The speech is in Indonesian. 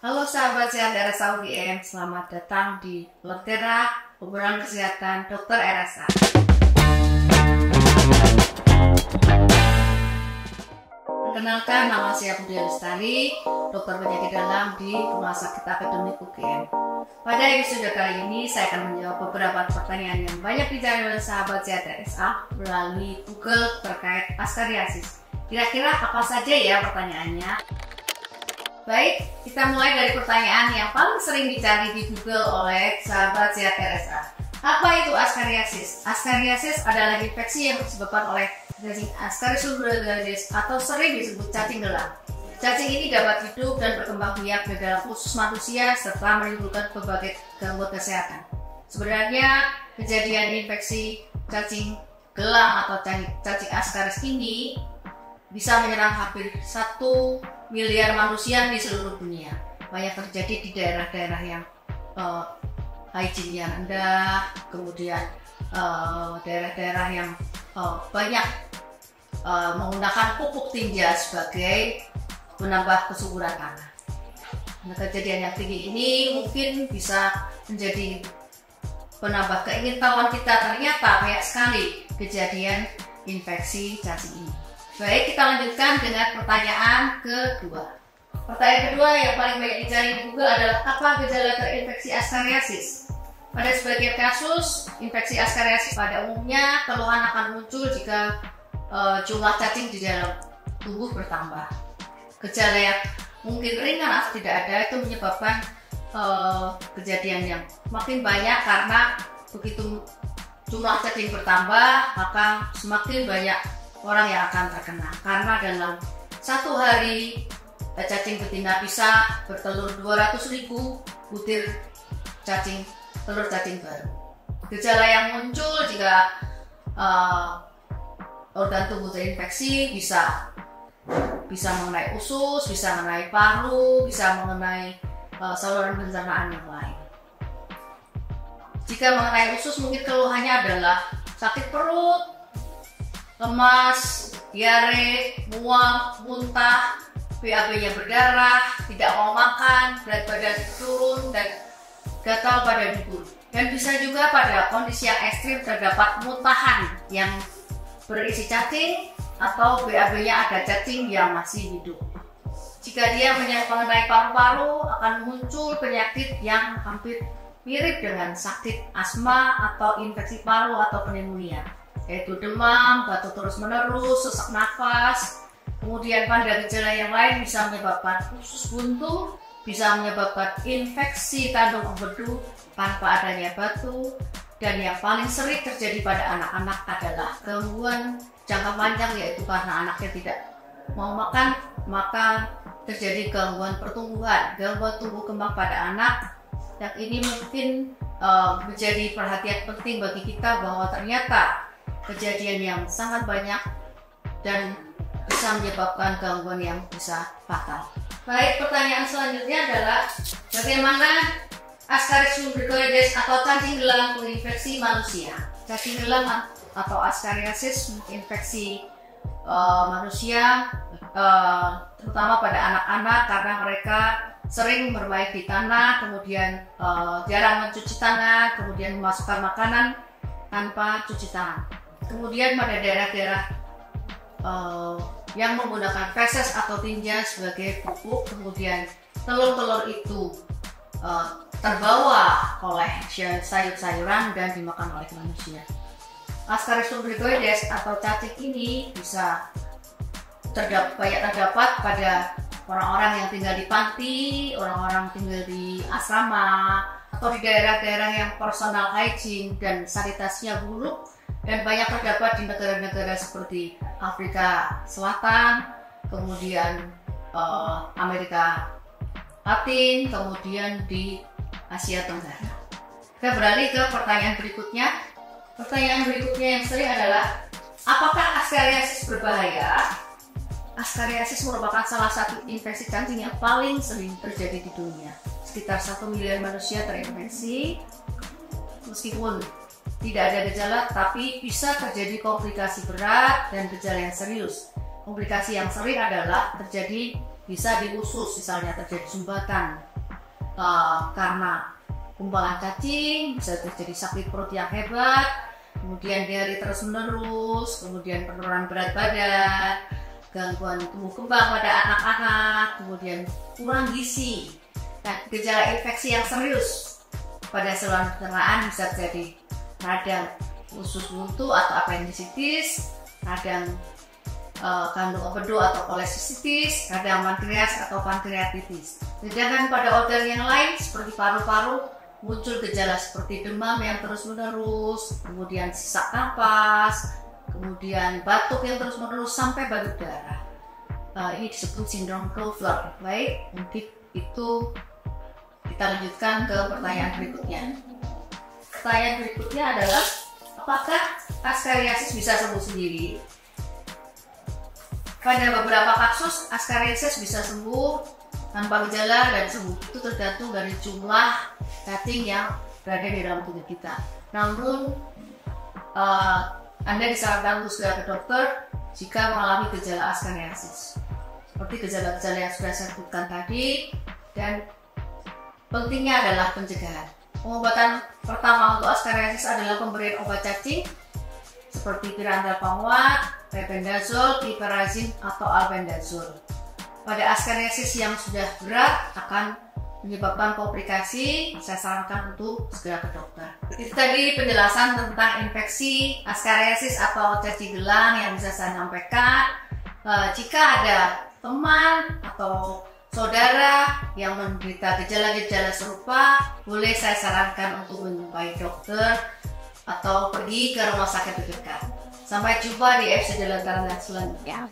Halo sahabat sehat RSA UGM, selamat datang di Lentera Obrolan Kesehatan Dr. RSA. Perkenalkan, nama saya Budi Lestari, dokter penyakit dalam di Rumah Sakit Akademik UGM. Pada episode kali ini, saya akan menjawab beberapa pertanyaan yang banyak dicari oleh sahabat sehat RSA melalui Google terkait askariasis. Kira-kira apa saja ya pertanyaannya? Baik, kita mulai dari pertanyaan yang paling sering dicari di Google oleh sahabat sehat RSA. Apa itu askariasis? Askariasis adalah infeksi yang disebabkan oleh cacing Ascaris subtilis atau sering disebut cacing gelang. Cacing ini dapat hidup dan berkembang biak di dalam usus manusia serta menimbulkan berbagai gangguan kesehatan. Sebenarnya kejadian infeksi cacing gelang atau cacing Ascaris ini bisa menyerang hampir 1 miliar manusia di seluruh dunia. Banyak terjadi di daerah-daerah yang hygiene-nya rendah, kemudian daerah-daerah yang banyak menggunakan pupuk tinja sebagai menambah kesuburan tanah. Nah, kejadian yang tinggi ini mungkin bisa menjadi penambah keingetahuan kita, ternyata banyak sekali kejadian infeksi cacing ini. Baik, kita lanjutkan dengan pertanyaan kedua. Pertanyaan kedua yang paling banyak dicari di Google adalah apa gejala terinfeksi askariasis? Pada sebagian kasus, infeksi askariasis pada umumnya keluhan akan muncul jika jumlah cacing di dalam tubuh bertambah. Gejala yang mungkin ringan atau tidak ada itu menyebabkan kejadian yang makin banyak, karena begitu jumlah cacing bertambah maka semakin banyak orang yang akan terkena, karena dalam satu hari cacing betina bisa bertelur 200.000 butir telur cacing baru. Gejala yang muncul jika organ tubuh terinfeksi bisa mengenai usus, bisa mengenai paru, bisa mengenai saluran pencernaan yang lain. Jika mengenai usus, mungkin keluhannya adalah sakit perut, lemas, diare, mual, muntah, BAB-nya berdarah, tidak mau makan, berat badan turun, dan gatal pada dubur. Dan bisa juga pada kondisi yang ekstrim terdapat muntahan yang berisi cacing atau BAB-nya ada cacing yang masih hidup. Jika dia mengenai paru-paru, akan muncul penyakit yang hampir mirip dengan sakit asma atau infeksi paru atau pneumonia, yaitu demam, batuk terus-menerus, sesak nafas. Kemudian pada gejala yang lain bisa menyebabkan usus buntu, bisa menyebabkan infeksi kandung empedu tanpa adanya batu, dan yang paling sering terjadi pada anak-anak adalah gangguan jangka panjang, yaitu karena anaknya tidak mau makan, maka terjadi gangguan pertumbuhan, gangguan tumbuh kembang pada anak. Yang ini mungkin menjadi perhatian penting bagi kita bahwa ternyata kejadian yang sangat banyak dan bisa menyebabkan gangguan yang bisa fatal. Baik, pertanyaan selanjutnya adalah bagaimana Ascaris subtilis atau cacing gelang menginfeksi manusia? Cacing gelang atau askariasis menginfeksi manusia, terutama pada anak-anak, karena mereka sering bermain di tanah, kemudian jarang mencuci tangan, kemudian memasukkan makanan tanpa cuci tangan. Kemudian pada daerah-daerah yang menggunakan feses atau tinja sebagai pupuk, kemudian telur-telur itu terbawa oleh sayur-sayuran dan dimakan oleh manusia. Ascaris subtilis atau cacing ini bisa banyak terdapat pada orang-orang yang tinggal di panti, orang-orang tinggal di asrama, atau di daerah-daerah yang personal hygiene dan sanitasinya buruk, dan banyak terdapat di negara-negara seperti Afrika Selatan, kemudian Amerika Latin, kemudian di Asia Tenggara. Kita beralih ke pertanyaan berikutnya. Pertanyaan berikutnya yang sering adalah, apakah askariasis berbahaya? Askariasis merupakan salah satu infeksi cacing yang paling sering terjadi di dunia. Sekitar 1 miliar manusia terinfeksi. Meskipun tidak ada gejala, tapi bisa terjadi komplikasi berat dan gejala yang serius. Komplikasi yang sering adalah bisa di usus, misalnya terjadi sumbatan, karena gumpalan cacing, bisa terjadi sakit perut yang hebat, kemudian diare terus-menerus, kemudian penurunan berat badan, gangguan tumbuh kembang pada anak-anak, kemudian kurang gizi. Nah, gejala infeksi yang serius pada saluran pencernaan bisa terjadi radang usus buntu atau appendicitis, radang kandung empedu atau kolesistitis, radang pankreas atau pankreatitis. Sedangkan pada organ yang lain seperti paru-paru muncul gejala seperti demam yang terus-menerus, kemudian sesak napas, kemudian batuk yang terus-menerus sampai batuk darah. Ini disebut sindrom Creutzfeldt. Baik, mungkin itu kita lanjutkan ke pertanyaan berikutnya. Pertanyaan berikutnya adalah, apakah askariasis bisa sembuh sendiri? Pada beberapa kasus, askariasis bisa sembuh tanpa gejala dan sembuh itu tergantung dari jumlah cacing yang berada di dalam tubuh kita. Namun, Anda disarankan untuk segera ke dokter jika mengalami gejala askariasis, seperti gejala-gejala yang sudah saya sebutkan tadi, dan pentingnya adalah pencegahan. Pengobatan pertama untuk askariasis adalah pemberian obat cacing seperti pirantel penguat, mebendazole, piperazine, atau albendazole. Pada askariasis yang sudah berat akan menyebabkan komplikasi, saya sarankan untuk segera ke dokter. Itu tadi penjelasan tentang infeksi askariasis atau cacing gelang yang bisa saya sampaikan. Jika ada teman atau saudara yang menderita gejala-gejala serupa, boleh saya sarankan untuk menjumpai dokter atau pergi ke rumah sakit terdekat. Sampai jumpa di episode lantaran selanjutnya.